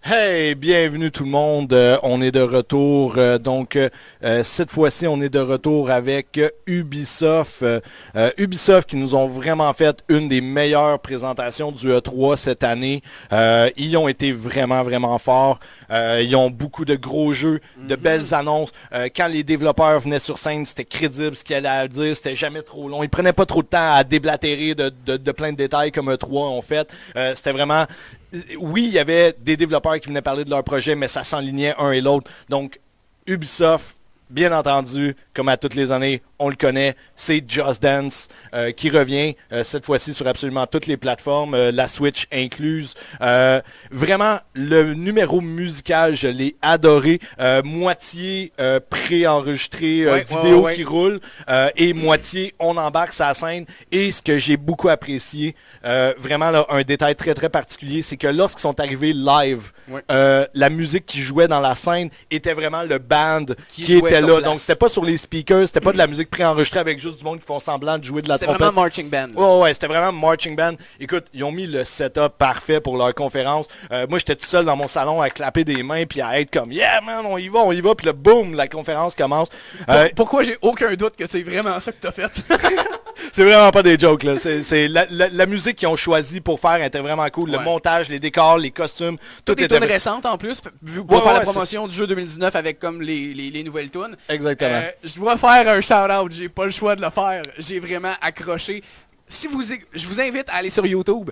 Hey, bienvenue tout le monde. On est de retour. Cette fois-ci, on est de retour avec Ubisoft. Ubisoft qui nous ont vraiment fait une des meilleures présentations du E3 cette année. Ils ont été vraiment, vraiment forts. Ils ont beaucoup de gros jeux, de belles annonces. Quand les développeurs venaient sur scène, c'était crédible ce qu'ils allaient à dire. C'était jamais trop long. Ils prenaient pas trop de temps à déblatérer de plein de détails comme E3 ont fait. C'était vraiment... Oui, il y avait des développeurs qui venaient parler de leur projet, mais ça s'enlignait un et l'autre. Donc, Ubisoft, bien entendu, comme à toutes les années, on le connaît, c'est Just Dance qui revient, cette fois-ci sur absolument toutes les plateformes, la Switch incluse. Vraiment, le numéro musical, je l'ai adoré. Moitié préenregistré, vidéo qui roule, et moitié on embarque sa scène. Et ce que j'ai beaucoup apprécié, vraiment là, un détail très très particulier, c'est que lorsqu'ils sont arrivés live, la musique qui jouait dans la scène était vraiment le band qui était là. Donc c'était pas sur les speakers, c'était pas de la musique préenregistrée avec juste du monde qui font semblant de jouer de la trompette. C'était vraiment marching band. Ouais, c'était vraiment marching band. Écoute, ils ont mis le setup parfait pour leur conférence. Moi, j'étais tout seul dans mon salon à clapper des mains puis à être comme yeah man, on y va. Puis là, boum, la conférence commence. Pourquoi j'ai aucun doute que c'est vraiment ça que t'as fait? C'est vraiment pas des jokes là. C'est la musique qu'ils ont choisi pour faire était vraiment cool. Le montage, les décors, les costumes, tout était tunes récentes en plus, vu pour faire la promotion du jeu 2019 avec comme les nouvelles tunes. Exactement. Je dois faire un shout-out, j'ai pas le choix de le faire. J'ai vraiment accroché. Je vous invite à aller sur YouTube,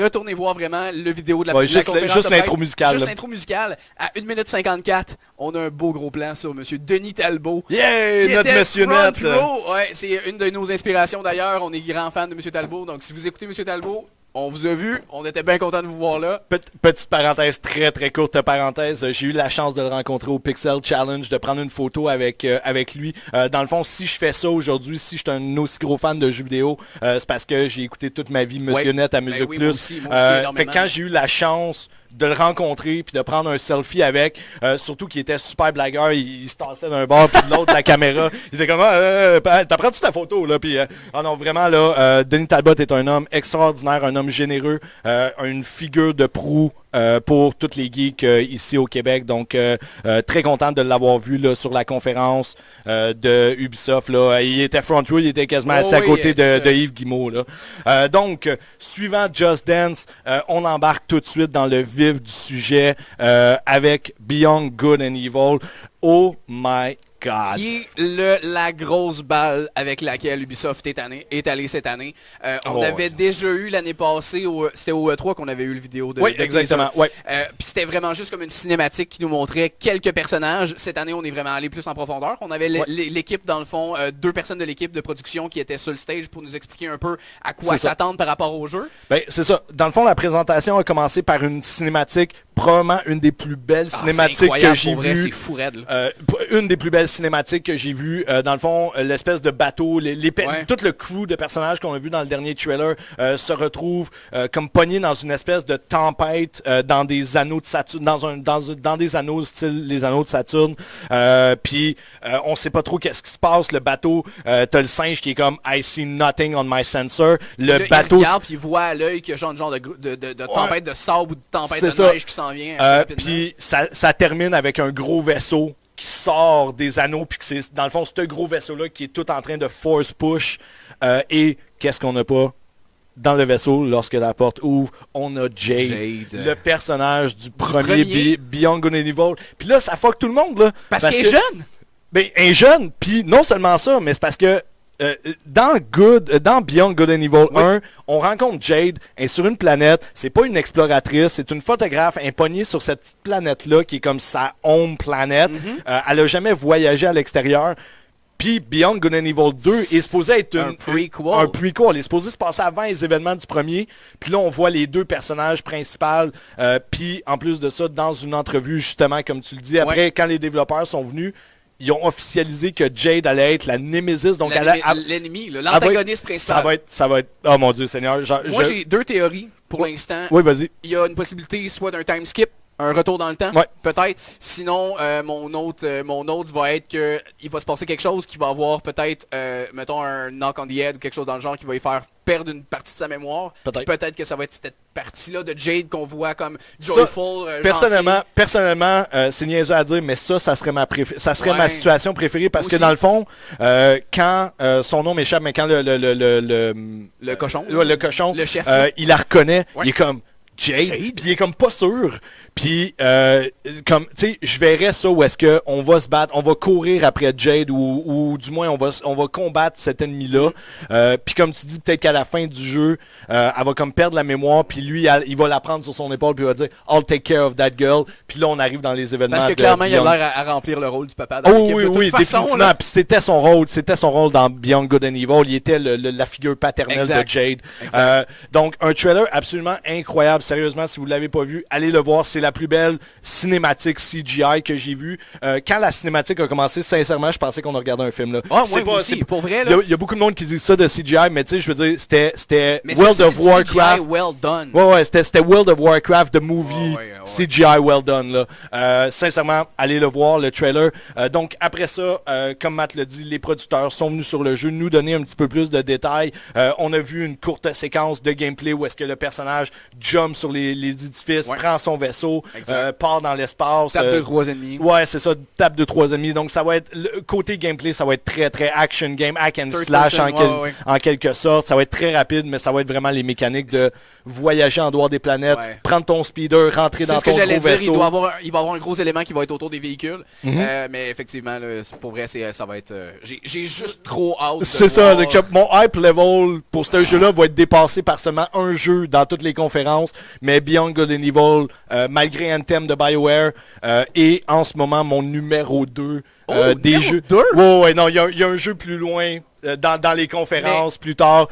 retournez voir vraiment le vidéo de la conférence. Juste l'intro musicale. Juste l'intro musicale. À 1 minute 54, on a un beau gros plan sur Monsieur Denis Talbot. Yeah! Notre Monsieur Net! Ouais, c'est une de nos inspirations d'ailleurs. On est grand fan de Monsieur Talbot. Donc si vous écoutez Monsieur Talbot, on vous a vu, on était bien content de vous voir là. Petite parenthèse, très très courte parenthèse, j'ai eu la chance de le rencontrer au Pixel Challenge, de prendre une photo avec lui. Dans le fond, si je fais ça aujourd'hui, si je suis un aussi gros fan de jeux vidéo, c'est parce que j'ai écouté toute ma vie Monsieur Net à Musique Plus. Moi aussi, fait que quand j'ai eu la chance de le rencontrer puis de prendre un selfie avec, surtout qu'il était super blagueur, il se tassait d'un bord puis de l'autre de la caméra, il était comme t'apprends-tu ta photo là, puis non vraiment là, Denis Talbot est un homme extraordinaire, un homme généreux, une figure de proue pour toutes les geeks ici au Québec. Donc très content de l'avoir vu là sur la conférence de Ubisoft là. Il était front row, il était quasiment assis à côté de Yves Guillemot là. Donc suivant Just Dance, on embarque tout de suite dans le vif du sujet avec Beyond Good and Evil. Oh my God. Qui est la grosse balle avec laquelle Ubisoft est allé cette année. On avait déjà eu l'année passée, c'était au E3 qu'on avait eu le vidéo de exactement. Puis c'était vraiment juste comme une cinématique qui nous montrait quelques personnages. Cette année, on est vraiment allé plus en profondeur. On avait l'équipe, dans le fond, 2 personnes de l'équipe de production qui étaient sur le stage pour nous expliquer un peu à quoi s'attendre par rapport au jeu. Ben, c'est ça. Dans le fond, la présentation a commencé par une cinématique, probablement une des plus belles cinématiques que j'ai vues. C'est fou raide, une des plus belles cinématiques que j'ai vues. Dans le fond, l'espèce de bateau, tout le crew de personnages qu'on a vu dans le dernier trailer se retrouve comme pogné dans une espèce de tempête dans des anneaux de Saturne, dans des anneaux style les anneaux de Saturne. Puis on sait pas trop qu'est-ce qui se passe. Le bateau, t'as le singe qui est comme I see nothing on my sensor. Le bateau, il regarde puis il voit à l'œil qu'il y a genre de tempête de sable ou de tempête de neige qui s'en vient. Puis ça termine avec un gros vaisseau qui sort des anneaux, puis que c'est dans le fond ce gros vaisseau-là qui est tout en train de force push. Et qu'est-ce qu'on n'a pas dans le vaisseau lorsque la porte ouvre? On a Jade. Le personnage du premier Beyond Good and Evil. Puis là, ça fuck tout le monde, là. Parce qu'il est jeune! Ben, il est jeune, puis non seulement ça, mais c'est parce que dans Beyond Good and Evil 1, on rencontre Jade, elle est sur une planète, c'est pas une exploratrice, c'est une photographe, elle est pognée sur cette petite planète-là qui est comme sa home planète. Elle a jamais voyagé à l'extérieur. Puis Beyond Good and Evil 2 est supposé être un prequel. Il est supposé se passer avant les événements du premier. Puis là, on voit les 2 personnages principaux. Puis en plus de ça, dans une entrevue, justement, comme tu le dis, après, quand les développeurs sont venus, ils ont officialisé que Jade allait être la Némésis. Donc l'ennemi, l'antagoniste principal. Ça va être... Oh mon Dieu Seigneur. Moi, j'ai 2 théories pour l'instant. Oui, vas-y. Il y a une possibilité soit d'un time skip Un retour dans le temps, Ouais. peut-être. Sinon, mon autre va être que il va se passer quelque chose qui va avoir peut-être, mettons, un knock on the head ou quelque chose dans le genre qui va y faire perdre une partie de sa mémoire. Peut-être que ça va être cette partie-là de Jade qu'on voit comme joyful, personnellement, c'est niaiseux à dire, mais ça serait ma situation préférée parce que dans le fond, quand son nom m'échappe, mais quand le cochon, le chef, il la reconnaît, il est comme Jade, puis il est comme pas sûr. Puis, comme, tu sais, je verrais ça où est-ce qu'on va se battre, on va courir après Jade ou du moins on va combattre cet ennemi-là. Puis comme tu dis, peut-être qu'à la fin du jeu, elle va comme perdre la mémoire, puis lui, il va la prendre sur son épaule, puis il va dire « I'll take care of that girl ». Puis là, on arrive dans les événements. Parce que clairement, il a l'air à remplir le rôle du papa dans l'équipe. Oui, définitivement. Puis c'était son rôle dans Beyond Good and Evil. Il était la figure paternelle de Jade. Donc, un trailer absolument incroyable. Sérieusement, si vous ne l'avez pas vu, allez le voir. C'est la plus belle cinématique CGI que j'ai vue. Quand la cinématique a commencé, sincèrement, je pensais qu'on regardait un film. Là. Moi aussi, pour vrai. Il y a beaucoup de monde qui dit ça de CGI, mais tu sais, je veux dire, c'était World of Warcraft. CGI well done. Ouais, c'était World of Warcraft, the movie, CGI well done. Là. Sincèrement, allez le voir, le trailer. Donc, après ça, comme Matt l'a dit, les producteurs sont venus sur le jeu, nous donner un petit peu plus de détails. On a vu une courte séquence de gameplay où est-ce que le personnage jump sur les édifices, prend son vaisseau, part dans l'espace. Tape de 3 ennemis. Ouais, c'est ça, tape de 3 ennemis. Donc ça va être, côté gameplay, ça va être très très action game, hack and slash en quelque sorte. Ça va être très rapide, mais ça va être vraiment les mécaniques de voyager en dehors des planètes, prendre ton speeder, rentrer dans ton gros vaisseau. C'est ce que j'allais dire, il va avoir un gros élément qui va être autour des véhicules. Mais effectivement, là, pour vrai, ça va être... j'ai juste trop hâte de C'est ça, mon hype level pour ce jeu-là va être dépassé par seulement un jeu dans toutes les conférences, mais Beyond Good and Evil, malgré Anthem de BioWare, est en ce moment mon numéro 2 des jeux. Ouais, non, il y a un jeu plus loin dans les conférences plus tard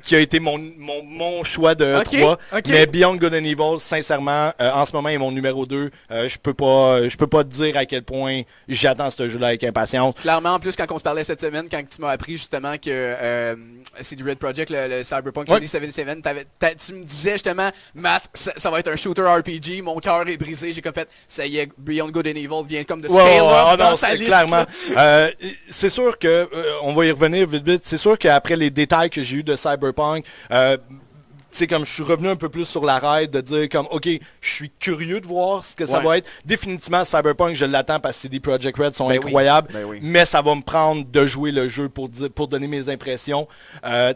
qui a été mon choix de 3. Mais Beyond Good and Evil, sincèrement, en ce moment est mon numéro 2. Je peux pas te dire à quel point j'attends ce jeu-là avec impatience. Clairement, en plus, quand on se parlait cette semaine, quand tu m'as appris justement que CD Red Projekt, le Cyberpunk 2077, tu me disais justement, Matt, ça va être un shooter RPG, mon cœur est brisé, j'ai comme fait, ça y est, Beyond Good and Evil vient comme de scale up dans sa liste. Clairement. C'est sûr que, on va y revenir vite. C'est sûr qu'après les détails que j'ai eu de Cyberpunk, tu sais, comme je suis revenu un peu plus sur la rail de dire comme, ok, je suis curieux de voir ce que ça va être. Définitivement, Cyberpunk, je l'attends parce que CD Projekt Red sont incroyables, mais ça va me prendre de jouer le jeu pour donner mes impressions.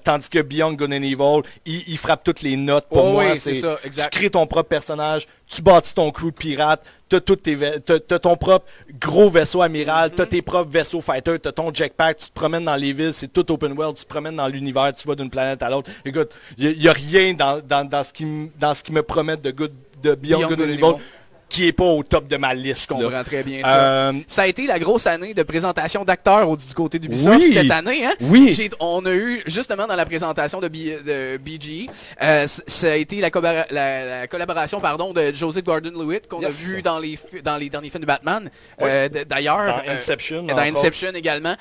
Tandis que Beyond Good and Evil, il frappe toutes les notes pour moi. C'est ça, exact. Tu crées ton propre personnage, tu bâtis ton crew de pirates, t'as ton propre gros vaisseau amiral, t'as tes propres vaisseaux fighter, t'as ton jetpack, tu te promènes dans les villes, c'est tout open world, tu te promènes dans l'univers, tu vas d'une planète à l'autre. Écoute, il n'y a rien dans ce qui me promet de Beyond Good and Evil qui est pas au top de ma liste. Je comprends très bien ça. Ça a été la grosse année de présentation d'acteurs du côté d'Ubisoft cette année. Hein? Oui. On a eu, justement dans la présentation de BG, ça a été la collaboration de Joseph Gordon-Levitt qu'on a vu dans les derniers films de Batman. D'ailleurs. Dans Inception. Dans Inception également.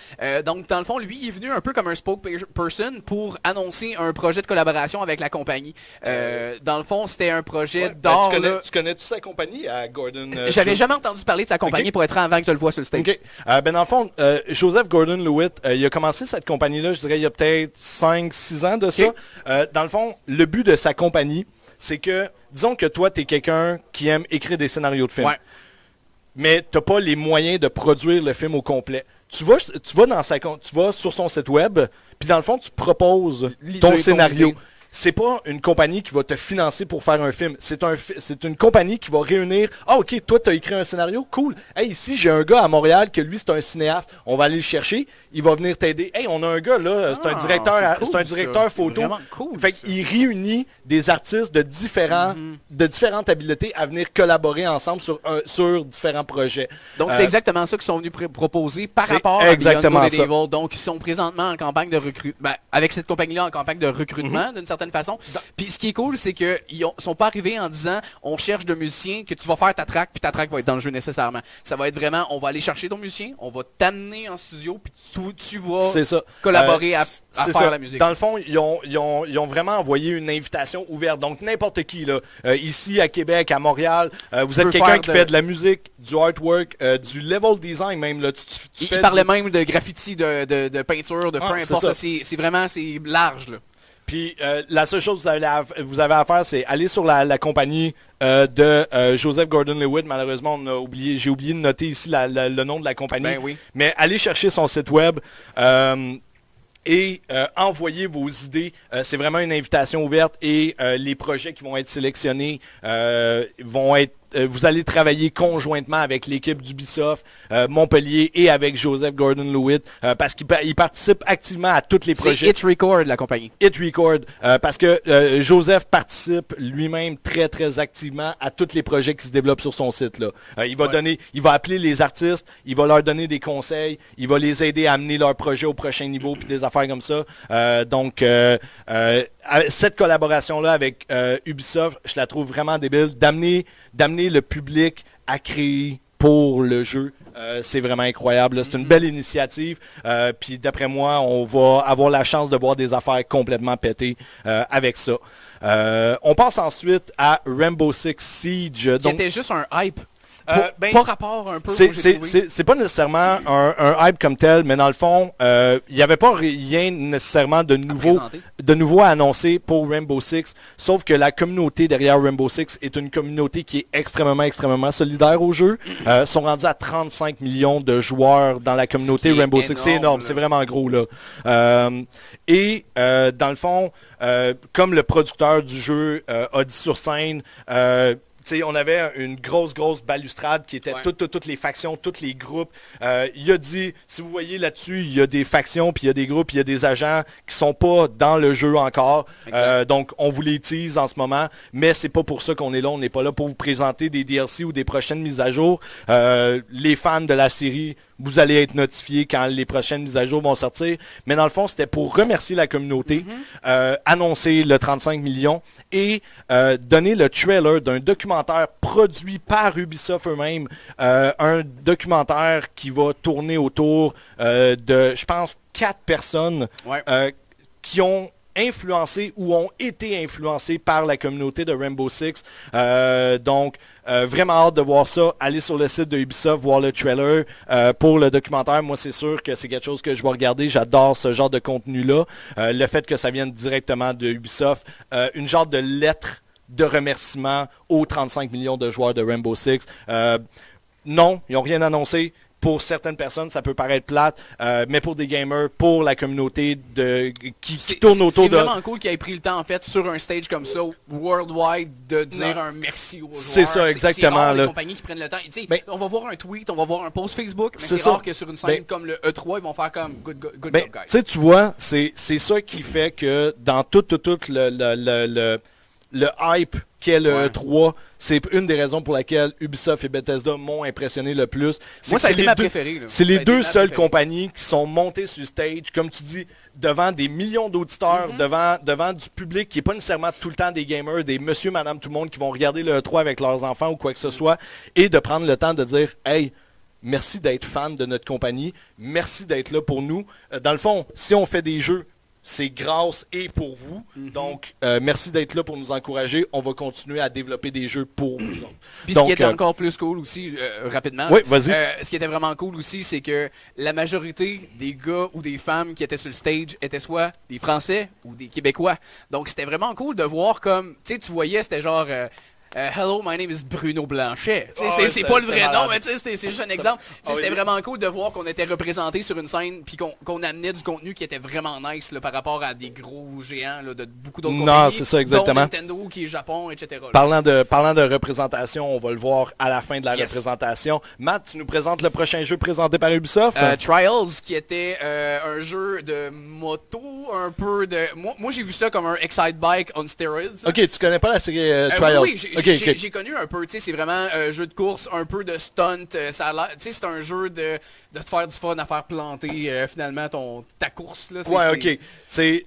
Donc, dans le fond, lui, il est venu un peu comme un spokesperson pour annoncer un projet de collaboration avec la compagnie. Dans le fond, c'était un projet d'or. Tu connais-tu sa compagnie Gordon? J'avais jamais entendu parler de sa compagnie pour être franc avant que je le vois sur le stage. Ben dans le fond, Joseph Gordon-Levitt, il a commencé cette compagnie-là, je dirais, il y a peut-être 5-6 ans de ça. Dans le fond, le but de sa compagnie, c'est que, disons que toi, tu es quelqu'un qui aime écrire des scénarios de films. Mais tu n'as pas les moyens de produire le film au complet. Tu vas sur son site web, puis dans le fond, tu proposes ton scénario. C'est pas une compagnie qui va te financer pour faire un film. C'est une compagnie qui va réunir... Ah, ok, toi, tu as écrit un scénario? Cool. Hey, ici, j'ai un gars à Montréal que lui, c'est un cinéaste. On va aller le chercher. Il va venir t'aider. Hey, on a un gars, là, c'est un directeur photo. Cool, fait qu'il réunit des artistes de différentes habiletés à venir collaborer ensemble sur différents projets. Donc, c'est exactement ça qu'ils sont venus proposer par rapport à Beyond Good and Evil. Donc, ils sont présentement en campagne de recrutement. Avec cette compagnie-là, en campagne de recrutement, d'une certaine certaine façon. Puis ce qui est cool, c'est qu'ils sont pas arrivés en disant on cherche de musiciens que tu vas faire ta track, puis ta track va être dans le jeu nécessairement. Ça va être vraiment, on va aller chercher ton musicien, on va t'amener en studio, puis tu vas collaborer à faire la musique. Dans le fond, ils ont vraiment envoyé une invitation ouverte. Donc n'importe qui, là, ici à Québec, à Montréal, vous êtes quelqu'un qui fait de la musique, du artwork, du level design même. Là, il parlait même de graffiti, de peinture, de peu importe. C'est vraiment large. Là. Puis la seule chose que vous avez à faire, c'est aller sur la compagnie de Joseph Gordon-Levitt. Malheureusement, j'ai oublié de noter ici le nom de la compagnie. Ben oui. Mais allez chercher son site web et envoyez vos idées. C'est vraiment une invitation ouverte et les projets qui vont être sélectionnés vont être... vous allez travailler conjointement avec l'équipe d'Ubisoft Montpellier et avec Joseph Gordon-Levitt parce qu'il participe activement à tous les projets. C'est Hit Record, la compagnie. Hit Record, parce que Joseph participe lui-même très très activement à tous les projets qui se développent sur son site. Là. Il va appeler les artistes, il va leur donner des conseils, il va les aider à amener leur projet au prochain niveau puis des affaires comme ça. Donc cette collaboration-là avec Ubisoft, je la trouve vraiment débile, d'amener le public à créer pour le jeu. C'est vraiment incroyable. C'est une belle initiative. Puis d'après moi, on va avoir la chance de voir des affaires complètement pétées avec ça. On passe ensuite à Rainbow Six Siege. Qui était juste un hype. Pas rapport un peu. C'est pas nécessairement un hype comme tel, mais dans le fond, il n'y avait pas rien nécessairement de nouveau à annoncer pour Rainbow Six, sauf que la communauté derrière Rainbow Six est une communauté qui est extrêmement solidaire au jeu. Sont rendus à 35 millions de joueurs dans la communauté Rainbow Six. C'est énorme, c'est vraiment gros là. Dans le fond, comme le producteur du jeu a dit sur scène, on avait une grosse balustrade qui était toutes les factions, tous les groupes. Il a dit, si vous voyez là-dessus, il y a des factions, puis il y a des groupes, puis il y a des agents qui sont pas dans le jeu encore. Donc, on vous les tease en ce moment, mais c'est pas pour ça qu'on est là. On n'est pas là pour vous présenter des DLC ou des prochaines mises à jour. Les fans de la série, vous allez être notifiés quand les prochaines mises à jour vont sortir. Mais dans le fond, c'était pour remercier la communauté, annoncer le 35 millions et donner le trailer d'un documentaire produit par Ubisoft eux-mêmes. Un documentaire qui va tourner autour de, je pense, 4 personnes qui ont influencé ou ont été influencés par la communauté de Rainbow Six. Donc, vraiment hâte de voir ça. Allez sur le site de Ubisoft, voir le trailer pour le documentaire. Moi, c'est sûr que c'est quelque chose que je vais regarder. J'adore ce genre de contenu-là. Le fait que ça vienne directement de Ubisoft. Une genre de lettre de remerciement aux 35 millions de joueurs de Rainbow Six. Non, ils n'ont rien annoncé. Pour certaines personnes, ça peut paraître plate, mais pour des gamers, pour la communauté qui tourne autour de... C'est vraiment cool qu'ils aient pris le temps, en fait, sur un stage comme ça, worldwide, de dire un merci aux joueurs. C'est ça, exactement. C'est rare les compagnies qui prennent le temps. On va voir un tweet, on va voir un post Facebook, mais c'est rare que sur une scène comme le E3, ils vont faire comme good job, guys. Tu vois, c'est ça qui fait que dans tout le hype qu'est le E3, c'est une des raisons pour laquelle Ubisoft et Bethesda m'ont impressionné le plus. Moi, ça a été ma préférée. C'est les deux seules compagnies qui sont montées sur stage, comme tu dis, devant des millions d'auditeurs, devant du public qui n'est pas nécessairement tout le temps des gamers, des monsieur, madame, tout le monde qui vont regarder le E3 avec leurs enfants ou quoi que ce soit, et de prendre le temps de dire « Hey, merci d'être fan de notre compagnie, merci d'être là pour nous. » Dans le fond, si on fait des jeux, c'est grâce et pour vous. Donc, merci d'être là pour nous encourager. On va continuer à développer des jeux pour vous autres. Puis ce qui était encore plus cool aussi, rapidement, oui, vas-y. Ce qui était vraiment cool aussi, c'est que la majorité des gars ou des femmes qui étaient sur le stage étaient soit des Français ou des Québécois. Donc, c'était vraiment cool de voir comme, tu voyais, c'était genre... Hello, my name is Bruno Blanchet. C'est pas le vrai nom, mais c'est juste un exemple. C'était vraiment cool de voir qu'on était représenté sur une scène puis qu'on amenait du contenu qui était vraiment nice là, par rapport à des gros géants là, de beaucoup d'autres compagnies. Non, c'est ça, exactement. Dont Nintendo qui est Japon, etc. Parlant de représentation, on va le voir à la fin de la représentation. Matt, tu nous présentes le prochain jeu présenté par Ubisoft? Trials, qui était un jeu de moto un peu de... Moi j'ai vu ça comme un Excite Bike on steroids. Ok, tu connais pas la série Trials? Oui, j'ai connu un peu, tu sais, c'est vraiment un jeu de course, un peu de stunt, ça a l'air, tu sais, c'est un jeu de te faire du fun, à faire planter finalement ta course, là. Ok.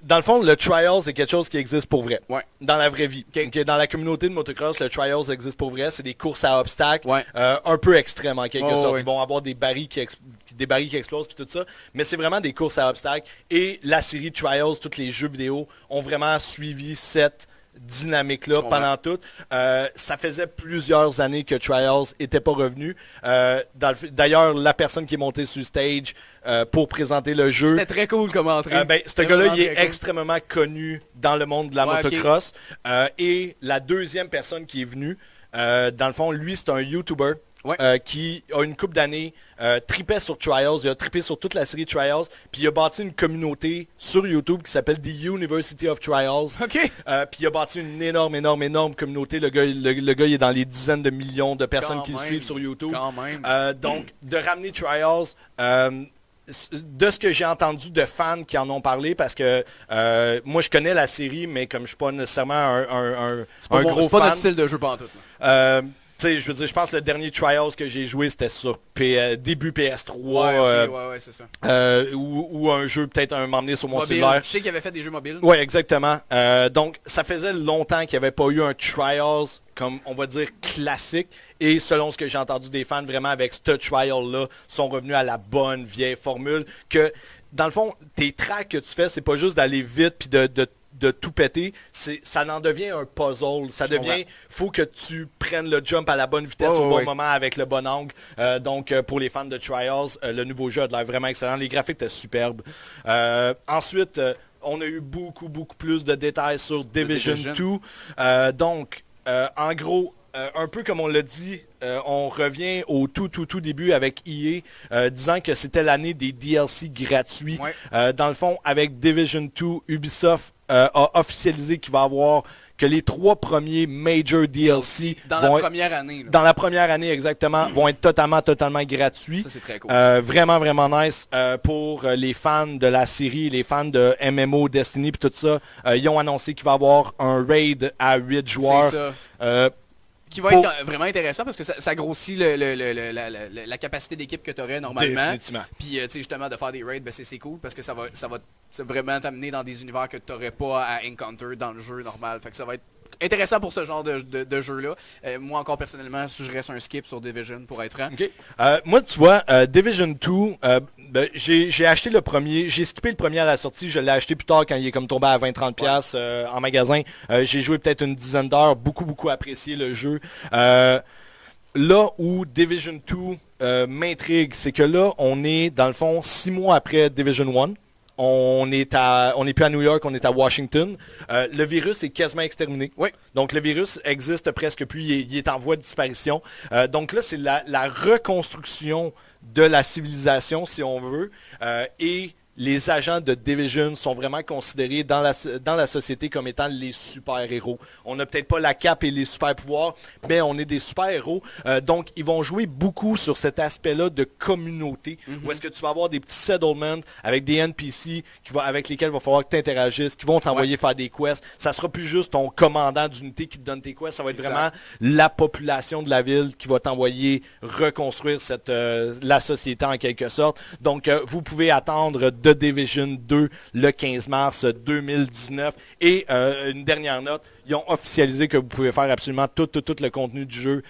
Dans le fond, le Trials, c'est quelque chose qui existe pour vrai. Ouais. Dans la vraie vie. Okay. Dans la communauté de motocross, le Trials existe pour vrai. C'est des courses à obstacles, un peu extrêmes en quelque sorte. Ils vont avoir des barils qui explosent puis tout ça. Mais c'est vraiment des courses à obstacles. Et la série Trials, tous les jeux vidéo, ont vraiment suivi cette dynamique-là pendant tout. Ça faisait plusieurs années que Trials n'était pas revenu. D'ailleurs, la personne qui est montée sur stage pour présenter le jeu... C'était très cool comme entrée. Ce gars-là, il est extrêmement connu dans le monde de la motocross. Et la deuxième personne qui est venue, dans le fond, lui, c'est un YouTuber. Qui a une couple d'années tripait sur Trials, il a trippé sur toute la série Trials, puis il a bâti une communauté sur YouTube qui s'appelle The University of Trials. Puis il a bâti une énorme communauté. Le gars, il est dans les dizaines de millions de personnes qui le suivent sur YouTube. Donc, de ramener Trials... de ce que j'ai entendu de fans qui en ont parlé, parce que moi je connais la série, mais comme je suis pas nécessairement un gros fan. C'est pas notre style de jeu pantoute. Je veux dire, je pense que le dernier Trials que j'ai joué, c'était sur début PS3. Ouais, c'est ça. Ou un jeu, peut-être un m'emmener sur mon mobile. cellulaire. Je sais qu'il avait fait des jeux mobiles. Oui, exactement. Donc, ça faisait longtemps qu'il n'y avait pas eu un Trials, comme on va dire, classique. Et selon ce que j'ai entendu des fans, vraiment avec ce Trial-là, sont revenus à la bonne vieille formule. Que, dans le fond, tes tracks que tu fais, c'est pas juste d'aller vite puis de tout péter, ça en devient un puzzle. Ça devient, faut que tu prennes le jump à la bonne vitesse au bon moment avec le bon angle. Donc, pour les fans de Trials, le nouveau jeu a l'air vraiment excellent. Les graphiques étaient superbes. Ensuite, on a eu beaucoup plus de détails sur Division 2. Donc, en gros, un peu comme on l'a dit, on revient au tout début avec EA, disant que c'était l'année des DLC gratuits. Dans le fond, avec Division 2, Ubisoft a officialisé qu'il va avoir que les 3 premiers major DLC dans la première année. Dans la première année, exactement, vont être totalement gratuits. Ça, c'est très cool. Vraiment nice pour les fans de la série, les fans de MMO, Destiny et tout ça. Ils ont annoncé qu'il va y avoir un raid à 8 joueurs. C'est ça. Qui va être vraiment intéressant parce que ça grossit la capacité d'équipe que tu aurais normalement. Définitivement. Puis justement de faire des raids, c'est cool parce que ça va vraiment t'amener dans des univers que tu n'aurais pas à encounter dans le jeu normal. Fait que ça va être intéressant pour ce genre de jeu-là. Moi encore personnellement, je reste un skip sur Division pour être franc. Moi tu vois, Division 2, j'ai acheté le premier, j'ai skippé le premier à la sortie, je l'ai acheté plus tard quand il est comme tombé à 20-30$ en magasin. J'ai joué peut-être une dizaine d'heures, beaucoup apprécié le jeu. Là où Division 2 m'intrigue, c'est que là, on est dans le fond 6 mois après Division 1. On n'est plus à New York, on est à Washington. Le virus est quasiment exterminé. Donc le virus existe presque plus, il est en voie de disparition. Donc là, c'est la reconstruction de la civilisation, si on veut. Et les agents de Division sont vraiment considérés dans la société comme étant les super-héros. On n'a peut-être pas la cape et les super-pouvoirs, mais on est des super-héros. Donc, ils vont jouer beaucoup sur cet aspect-là de communauté, où est-ce que tu vas avoir des petits settlements avec des NPC avec lesquels il va falloir que tu interagisses, qui vont t'envoyer faire des quests. Ça sera plus juste ton commandant d'unité qui te donne tes quests, ça va être vraiment la population de la ville qui va t'envoyer reconstruire la société en quelque sorte. Donc, vous pouvez attendre de Division 2 le 15 mars 2019. Et une dernière note, ils ont officialisé que vous pouvez faire absolument tout le contenu du jeu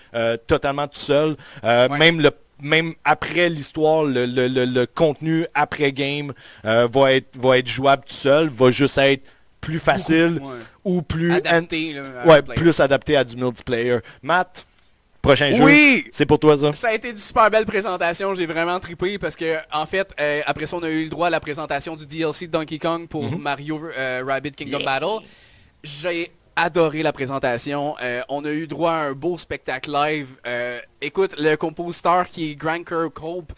totalement tout seul. Même après l'histoire, le contenu après-game va être jouable tout seul, va juste être plus facile ou plus adapté, plus adapté à du multiplayer. Matt, prochain jeu, c'est pour toi ça. Ça a été une super belle présentation, j'ai vraiment trippé parce que en fait, après ça on a eu le droit à la présentation du DLC de Donkey Kong pour Mario Rabbids Kingdom Battle. J'ai adoré la présentation. On a eu droit à un beau spectacle live. Écoute, le compositeur qui est Grant Kirkhope,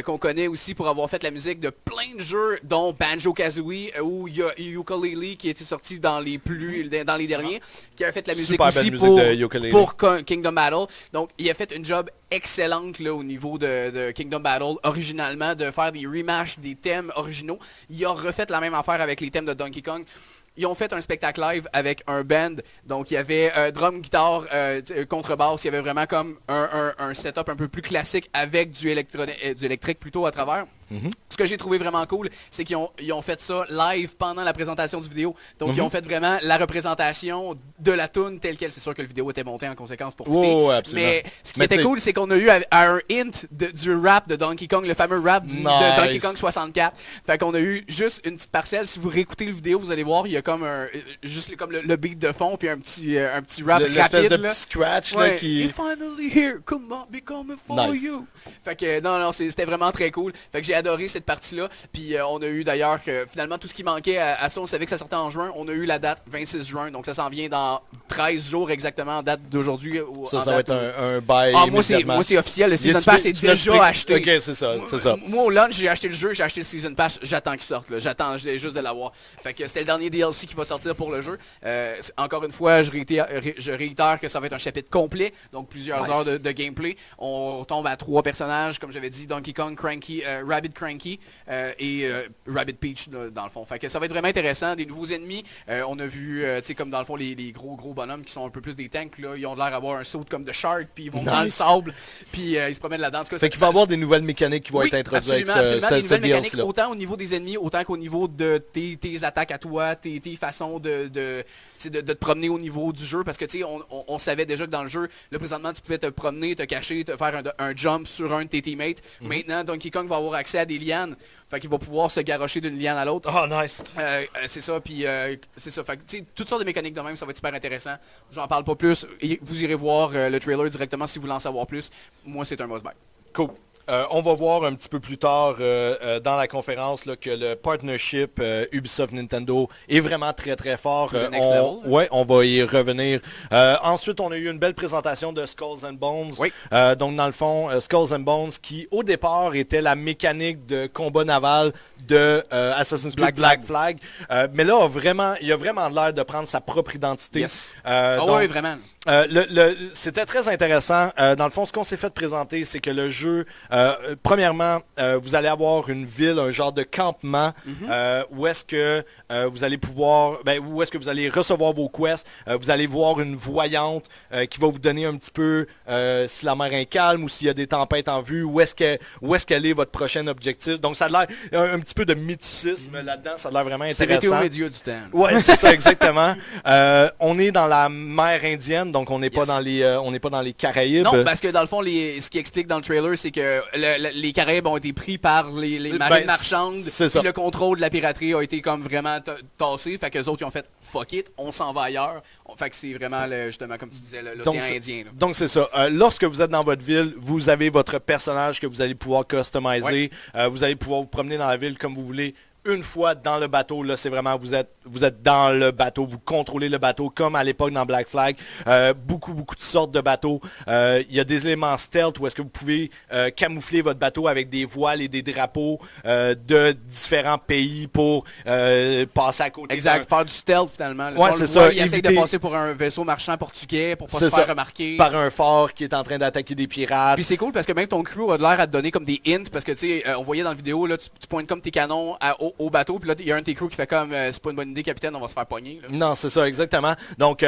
qu'on connaît aussi pour avoir fait la musique de plein de jeux, dont Banjo-Kazooie ou Yooka-Laylee, qui était sorti dans les derniers, qui a fait la musique aussi pour Kingdom Battle. Donc, il a fait une job excellente là, au niveau de Kingdom Battle, originalement, de faire des rematchs des thèmes originaux. Il a refait la même affaire avec les thèmes de Donkey Kong. Ils ont fait un spectacle live avec un band, donc il y avait drum, guitare, contrebasse, il y avait vraiment comme un setup un peu plus classique avec du électrique plutôt à travers. Ce que j'ai trouvé vraiment cool, c'est qu'ils ont fait ça live pendant la présentation du vidéo. Donc, ils ont fait vraiment la représentation de la toune telle quelle. C'est sûr que le vidéo était monté en conséquence pour filmer. Mais ce qui était cool, c'est qu'on a eu un hint du rap de Donkey Kong, le fameux rap de Donkey Kong 64. Fait qu'on a eu juste une petite parcelle. Si vous réécoutez le vidéo, vous allez voir, il y a comme juste comme le beat de fond, puis un petit rap rapide. De petit scratch là, qui... You're finally here, come on, be coming for you. Fait que non, c'était vraiment très cool. Fait que j'ai adoré cette partie-là. Puis on a eu d'ailleurs que finalement tout ce qui manquait à ça, on savait que ça sortait en juin. On a eu la date 26 juin. Donc ça s'en vient dans 13 jours exactement en date d'aujourd'hui. Ça va être un bail. Moi c'est officiel. Le Season Pass est déjà acheté. Ok, c'est ça. Moi au launch, j'ai acheté le jeu, j'ai acheté le Season Pass. J'attends qu'il sorte. J'attends juste de l'avoir. Fait que c'était le dernier DLC qui va sortir pour le jeu. Encore une fois, je réitère que ça va être un chapitre complet. Donc plusieurs heures de gameplay. On tombe à 3 personnages, comme j'avais dit, Donkey Kong, Cranky, Rabbid Cranky et Rabbid Peach là, dans le fond. Fait que ça va être vraiment intéressant. Des nouveaux ennemis. On a vu, tu sais, comme dans le fond, les gros bonhommes qui sont un peu plus des tanks, là, ils ont l'air d'avoir un saut comme de shark, puis ils vont dans le sable, puis ils se promènent là-dedans. Fait qu'il va y avoir des nouvelles mécaniques qui vont être introduites absolument, avec des nouvelles mécaniques, autant au niveau des ennemis, autant qu'au niveau de tes attaques à toi, tes façons de te promener au niveau du jeu, parce que tu sais, on savait déjà que dans le jeu, là présentement, tu pouvais te promener, te cacher, te faire un jump sur un de tes teammates. Maintenant, Donkey Kong va avoir accès à des lianes. Fait qu'il va pouvoir se garrocher d'une liane à l'autre. Oh, nice! C'est ça, puis c'est ça. Fait que, tu sais, toutes sortes de mécaniques de même, ça va être super intéressant. J'en parle pas plus. Vous irez voir le trailer directement si vous voulez en savoir plus. Moi, c'est un must-buy. Cool. On va voir un petit peu plus tard dans la conférence là, que le partnership Ubisoft-Nintendo est vraiment très très fort. On va y revenir. Ensuite, on a eu une belle présentation de Skulls and Bones. Oui. Donc dans le fond, Skulls and Bones qui au départ était la mécanique de combat naval de Assassin's Creed Black Flag. Mais là, il a vraiment l'air de prendre sa propre identité. Yes. Oui, vraiment. C'était très intéressant. Dans le fond, ce qu'on s'est fait présenter, c'est que le jeu, premièrement, vous allez avoir une ville, un genre de campement, où est-ce que vous allez pouvoir, où est-ce que vous allez recevoir vos quests. Vous allez voir une voyante qui va vous donner un petit peu si la mer est calme ou s'il y a des tempêtes en vue, où est-ce qu'elle est votre prochain objectif. Donc ça a l'air un petit peu de mythicisme là-dedans, ça a l'air vraiment intéressant. C'est météo milieu du temps. Ouais, c'est ça exactement. On est dans la mer Indienne. Donc on n'est pas dans les Caraïbes. Non, parce que dans le fond, ce qui explique dans le trailer, c'est que les Caraïbes ont été pris par les marines marchandes. Puis le contrôle de la piraterie a été comme vraiment tassé. Fait que les autres ils ont fait fuck it, on s'en va ailleurs. Fait que c'est vraiment justement comme tu disais l'océan Indien. Là. Donc c'est ça. Lorsque vous êtes dans votre ville, vous avez votre personnage que vous allez pouvoir customiser. Vous allez pouvoir vous promener dans la ville comme vous voulez. Une fois dans le bateau, là, c'est vraiment, vous êtes dans le bateau, vous contrôlez le bateau comme à l'époque dans Black Flag. Beaucoup de sortes de bateaux. Il y a des éléments stealth où est-ce que vous pouvez camoufler votre bateau avec des voiles et des drapeaux de différents pays pour passer à côté. Exact, faire du stealth finalement. C'est ça. Il essaye de passer pour un vaisseau marchand portugais pour pas se faire remarquer. Par un fort qui est en train d'attaquer des pirates. Puis c'est cool parce que même ton crew a l'air à te donner comme des hints parce que tu sais, on voyait dans la vidéo, là, tu pointes comme tes canons au bateau, puis là, il y a un de tes crews qui fait comme c'est pas une bonne idée, capitaine, on va se faire pogner. Là. Non, c'est ça, exactement. Donc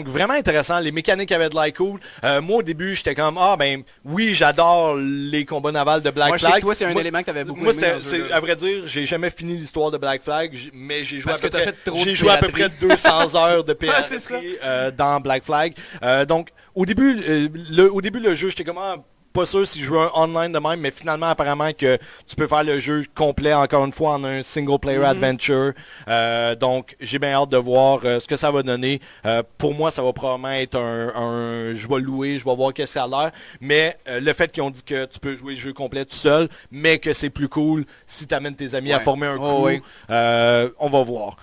vraiment intéressant. Les mécaniques avaient de l'air cool. Moi, au début, j'étais comme, oui, j'adore les combats navals de Black Flag. Chez toi, c'est un élément que t'avais beaucoup aimé. À vrai dire, j'ai jamais fini l'histoire de Black Flag, mais j'ai joué à peu près 200 heures de piraterie dans Black Flag. Donc, au début, le jeu, j'étais comme, pas sûr si je veux un online de même, mais finalement, apparemment que tu peux faire le jeu complet, encore une fois, en un single player adventure. Donc, j'ai bien hâte de voir ce que ça va donner. Pour moi, ça va probablement être je vais louer, je vais voir qu'est-ce que ça a l'air. Mais le fait qu'ils ont dit que tu peux jouer le jeu complet tout seul, mais que c'est plus cool si tu amènes tes amis à former un crew, on va voir.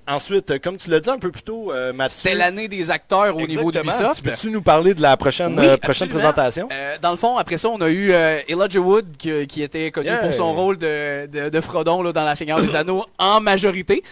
Ensuite, comme tu l'as dit un peu plus tôt, Mathieu... C'est l'année des acteurs au niveau d'Ubisoft. Peux-tu nous parler de la prochaine présentation? Dans le fond, après ça, on a eu Elijah Wood qui était connu pour son rôle de Frodon là, dans La Seigneur des Anneaux en majorité.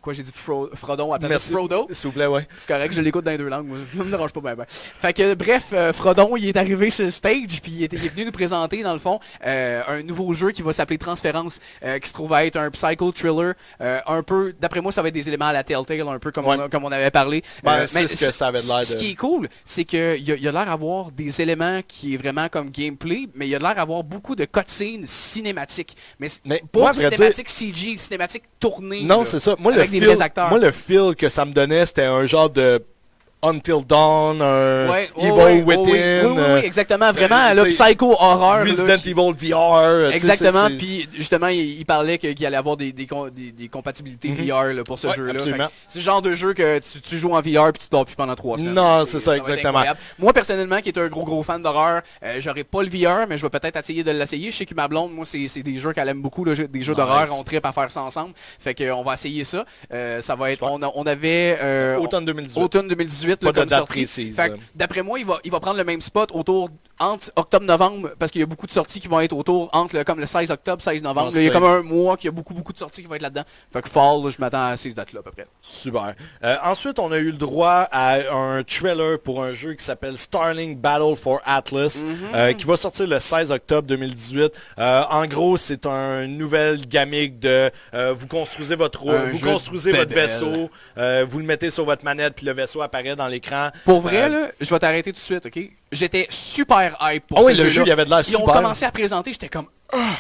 Quoi, j'ai dit Frodon à place de Frodo. S'il vous plaît, ouais. C'est correct, je l'écoute dans les deux langues, moi. Ça me dérange pas bien. Fait que bref, Frodon, il est arrivé sur le stage, puis il est venu nous présenter, dans le fond, un nouveau jeu qui va s'appeler Transférence, qui se trouve à être un psycho thriller, un peu, d'après moi, ça va être des éléments à la Telltale, un peu comme on avait parlé. C'est ce que ça avait l'air de... Ce qui est cool, c'est qu'il y a l'air d'avoir des éléments qui est vraiment comme gameplay, mais il y a l'air d'avoir beaucoup de cutscenes cinématiques. Mais pas cinématiques CG, cinématiques tournées. Non, là, c'est ça. avec des vrais acteurs. Moi, le feel que ça me donnait, c'était un genre de Until Dawn, Evil Within. Oui, exactement. Vraiment, là, psycho horror. Resident Evil VR. Exactement. Puis justement, il parlait qu'il allait avoir des compatibilités VR là, pour ce jeu-là. C'est le genre de jeu que tu joues en VR puis tu dors plus pendant 3 semaines. Non, c'est ça, exactement. Moi, personnellement, qui est un gros fan d'horreur, j'aurais pas le VR, mais je vais peut-être essayer de l'essayer. Je sais que ma blonde, moi, c'est des jeux qu'elle aime beaucoup, là, des jeux d'horreur. On tripe à faire ça ensemble. Fait qu'on va essayer ça. Ça va être... On avait... Automne 2018. Automne 2018. Pas de date précise. D'après moi, il va prendre le même spot entre octobre-novembre, parce qu'il y a beaucoup de sorties qui vont être entre comme le 16 octobre, 16 novembre. Il y a comme un mois qu'il y a beaucoup de sorties qui vont être là-dedans. Fait que fall, là, je m'attends à ces dates-là à peu près. Super. Ensuite, on a eu le droit à un trailer pour un jeu qui s'appelle Starlink Battle for Atlas, qui va sortir le 16 octobre 2018. En gros, c'est un nouvel gamique de vous construisez votre vaisseau, vous le mettez sur votre manette, puis le vaisseau apparaît dans l'écran. Pour vrai, là, je vais t'arrêter tout de suite, ok? J'étais super hype pour ce jeu-là. Le jeu, il avait de l'air super. Ils ont commencé à présenter, j'étais comme...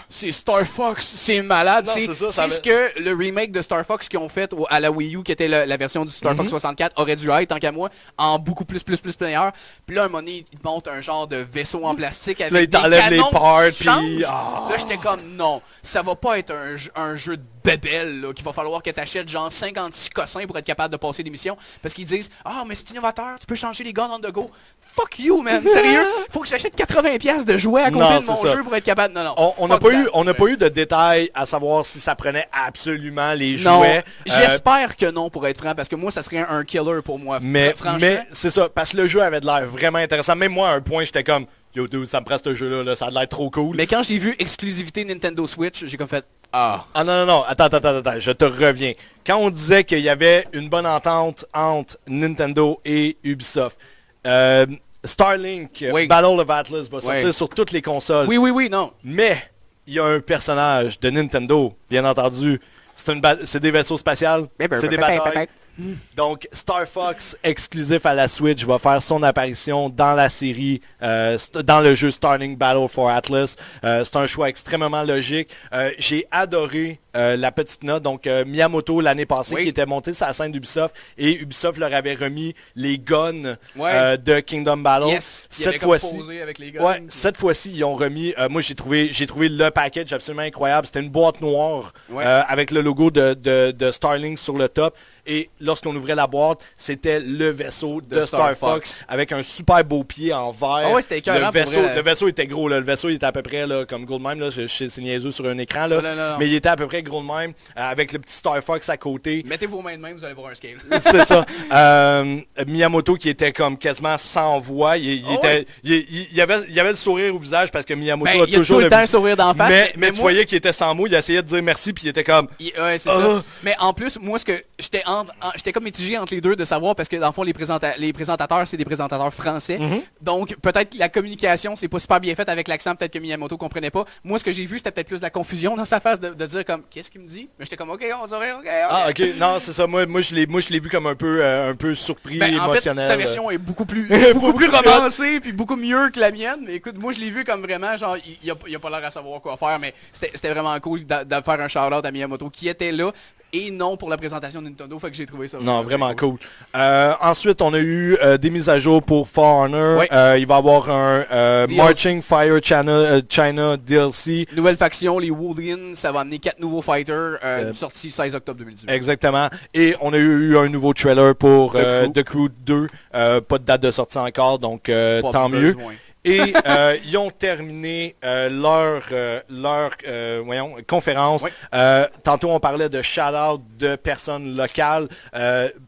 c'est Star Fox, c'est malade. C'est ce que le remake de Star Fox qu'ils ont fait à la Wii U, qui était la version du Star Fox 64, aurait dû être, tant qu'à moi, en beaucoup plus meilleur. Puis là, un moment donné, ils montent un genre de vaisseau en plastique avec des canons les parts, qui changent. Là, j'étais comme, non, ça va pas être un jeu de bébelle, là, qu'il va falloir que tu achètes genre 56 cossins pour être capable de passer l'émission. Parce qu'ils disent, mais c'est innovateur, tu peux changer les guns on the go. Fuck you, man, sérieux. Faut que j'achète 80$ de jouets à côté de mon jeu pour être capable. Non. On n'a pas eu de détails à savoir si ça prenait absolument les jouets. J'espère que non, pour être franc, parce que moi, ça serait un killer pour moi. Mais c'est ça, parce que le jeu avait de l'air vraiment intéressant. Même moi, à un point, j'étais comme, yo dude, ça me prend ce jeu-là, là, ça a l'air trop cool. Mais quand j'ai vu exclusivité Nintendo Switch, j'ai comme fait, non, attends, je te reviens. Quand on disait qu'il y avait une bonne entente entre Nintendo et Ubisoft, Starlink Battle of Atlas va sortir sur toutes les consoles. Oui, non. Mais il y a un personnage de Nintendo, bien entendu. C'est des vaisseaux spatials, c'est des batailles. Donc, Star Fox, exclusif à la Switch, va faire son apparition dans la série, dans le jeu Starlink Battle for Atlas. C'est un choix extrêmement logique. J'ai adoré la petite note. Donc, Miyamoto, l'année passée, qui était monté sur la scène d'Ubisoft, et Ubisoft leur avait remis les guns de Kingdom Battle. Yes. Cette fois-ci, ils ont remis... moi, j'ai trouvé le package absolument incroyable. C'était une boîte noire avec le logo de Starlink sur le top. Et lorsqu'on ouvrait la boîte, c'était le vaisseau de Star Fox avec un super beau pied en verre. C'était écœurant, le vaisseau était gros. Là. Le vaisseau il était à peu près là, comme gros de même. Là. C'est niaiseux sur un écran. Là. Non. Mais il était à peu près gros de même avec le petit Star Fox à côté. Mettez vos mains de même, vous allez voir un scale. C'est ça. Miyamoto qui était comme quasiment sans voix. Il y avait le sourire au visage parce que Miyamoto a toujours tout le temps un sourire d'en face. Mais tu voyais qu'il était sans mots. Il essayait de dire merci puis il était comme... c'est ça. Mais en plus, moi, ce que j'étais comme mitigé entre les deux de savoir parce que dans le fond les présentateurs c'est des présentateurs français. Donc peut-être que la communication c'est pas super bien faite avec l'accent, peut-être que Miyamoto comprenait pas. Moi ce que j'ai vu c'était peut-être plus de la confusion dans sa face de dire comme qu'est-ce qu'il me dit? Mais j'étais comme OK. Non, c'est ça. Moi je l'ai vu comme un peu surpris, émotionnel. En fait, ta version est beaucoup plus romancée puis beaucoup mieux que la mienne. Mais écoute, moi je l'ai vu comme vraiment genre il a pas l'air à savoir quoi faire, mais c'était vraiment cool de faire un shout-out à Miyamoto qui était là. Et non pour la présentation de Nintendo, fait que j'ai trouvé ça vraiment cool. Ensuite, on a eu des mises à jour pour For Honor. Il va y avoir un Marching Fire China DLC. Nouvelle faction, les Woolians, ça va amener 4 nouveaux fighters, sortie 16 octobre 2018. Exactement. Et on a eu un nouveau trailer pour The Crew 2. Pas de date de sortie encore, donc tant mieux. Et ils ont terminé leur conférence. Oui. Tantôt, on parlait de shout-out de personnes locales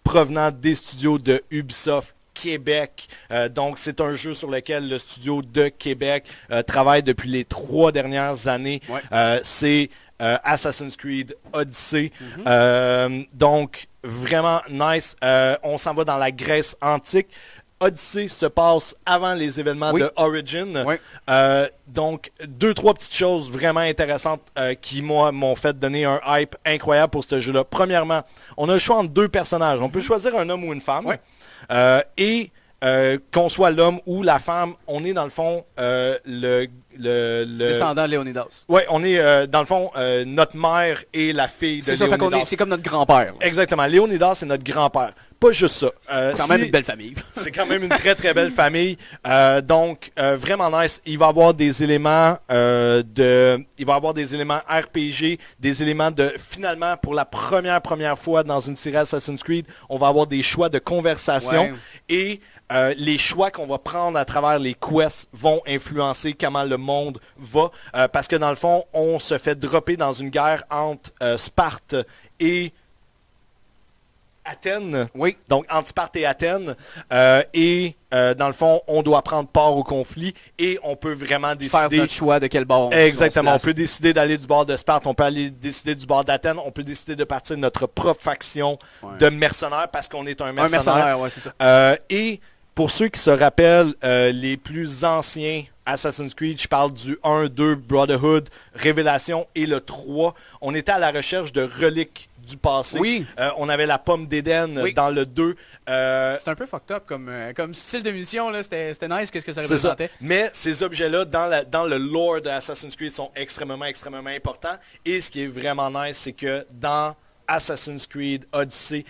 provenant des studios de Ubisoft Québec. Donc, c'est un jeu sur lequel le studio de Québec travaille depuis les 3 dernières années. Ouais. C'est Assassin's Creed Odyssey. Mm-hmm. Donc, vraiment nice. On s'en va dans la Grèce antique. Odyssey se passe avant les événements de Origin. Oui. Donc, 2-3 petites choses vraiment intéressantes qui, moi, m'ont fait donner un hype incroyable pour ce jeu-là. Premièrement, on a le choix entre 2 personnages. On peut choisir un homme ou une femme. Oui. Qu'on soit l'homme ou la femme, on est dans le fond le Descendant de Léonidas. Ouais, on est dans le fond notre mère et la fille de C'est ça, Léonidas. c'est comme notre grand-père. Exactement. Léonidas, c'est notre grand-père. Pas juste ça. C'est quand même une belle famille. C'est quand même une très très belle famille. Donc vraiment nice. Il va y avoir des éléments il va y avoir des éléments RPG, des éléments de finalement pour la première fois dans une série Assassin's Creed, on va avoir des choix de conversation et les choix qu'on va prendre à travers les quests vont influencer comment le monde va. Parce que dans le fond, on se fait dropper dans une guerre entre Sparte et Athènes. Oui. Donc entre Sparte et Athènes. Dans le fond, on doit prendre part au conflit et on peut vraiment décider... Faire notre choix de quel bord Exactement. on On peut décider d'aller du bord de Sparte, on peut aller décider du bord d'Athènes, on peut décider de partir de notre propre faction de mercenaires parce qu'on est un mercenaire. Un mercenaire, ouais, c'est ça. Et pour ceux qui se rappellent, les plus anciens Assassin's Creed, je parle du 1, 2, Brotherhood, Révélation et le 3, on était à la recherche de reliques du passé. Oui. On avait la pomme d'Éden dans le 2. C'est un peu fucked up comme style de mission, là. C'était nice, qu'est-ce que ça représentait. Mais ces objets-là, dans le lore de Assassin's Creed, sont extrêmement importants. Et ce qui est vraiment nice, c'est que dans Assassin's Creed Odyssey,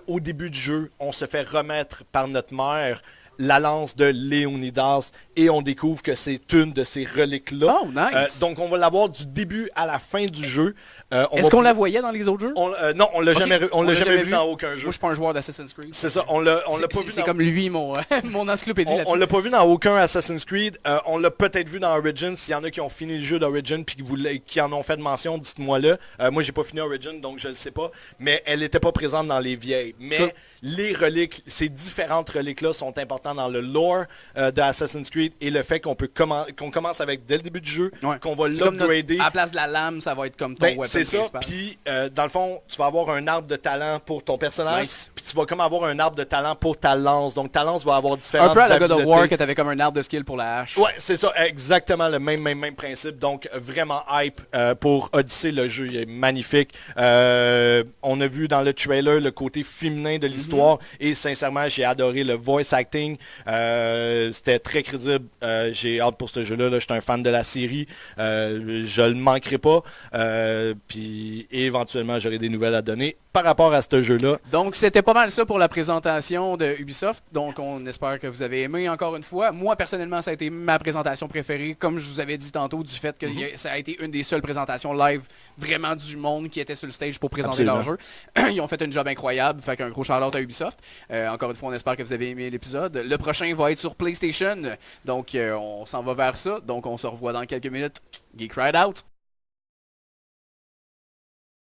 au début du jeu, on se fait remettre par notre mère la lance de Léonidas et on découvre que c'est une de ces reliques-là. Oh, nice. Donc on va l'avoir du début à la fin du jeu. Est-ce qu'on la voyait dans les autres jeux? Non, on l'a jamais vu dans aucun jeu. Moi, je suis pas un joueur d'Assassin's Creed. C'est ça, on l'a pas vu. C'est comme lui, mon encyclopédie là-dessus. On l'a pas vu dans aucun Assassin's Creed. On l'a peut-être vu dans Origin. S'il y en a qui ont fini le jeu d'Origin puis qui en ont fait de mention, dites-moi-le. Moi, j'ai pas fini Origin, donc je le sais pas. Mais elle était pas présente dans les vieilles. Mais les reliques, ces différentes reliques-là sont importantes dans le lore de Assassin's Creed et le fait qu'on commence avec dès le début du jeu, qu'on va l'upgrader. À la place de la lame, ça va être comme ton weapon c'est ça. principal. Puis dans le fond, tu vas avoir un arbre de talent pour ton personnage. Puis tu vas comme avoir un arbre de talent pour ta lance. Donc ta lance va avoir différentes un peu à la God of War habiletés. que t'avais comme un arbre de skill pour la hache. Ouais, c'est ça, exactement le même principe. Donc vraiment hype pour Odyssey, le jeu il est magnifique. On a vu dans le trailer le côté féminin de l'histoire et sincèrement, j'ai adoré le voice acting. C'était très crédible. J'ai hâte pour ce jeu-là. Je suis un fan de la série. Je le manquerai pas. Puis éventuellement, j'aurai des nouvelles à donner par rapport à ce jeu-là. Donc, c'était pas mal ça pour la présentation de Ubisoft. Donc, on espère que vous avez aimé encore une fois. Moi, personnellement, ça a été ma présentation préférée, comme je vous avais dit tantôt, du fait que ça a été une des seules présentations live vraiment du monde qui était sur le stage pour présenter leur jeu. Ils ont fait un job incroyable, fait qu'un gros shout-out à Ubisoft. Encore une fois, on espère que vous avez aimé l'épisode. Le prochain va être sur PlayStation, donc on s'en va vers ça. Donc, on se revoit dans quelques minutes. Geek Ride out!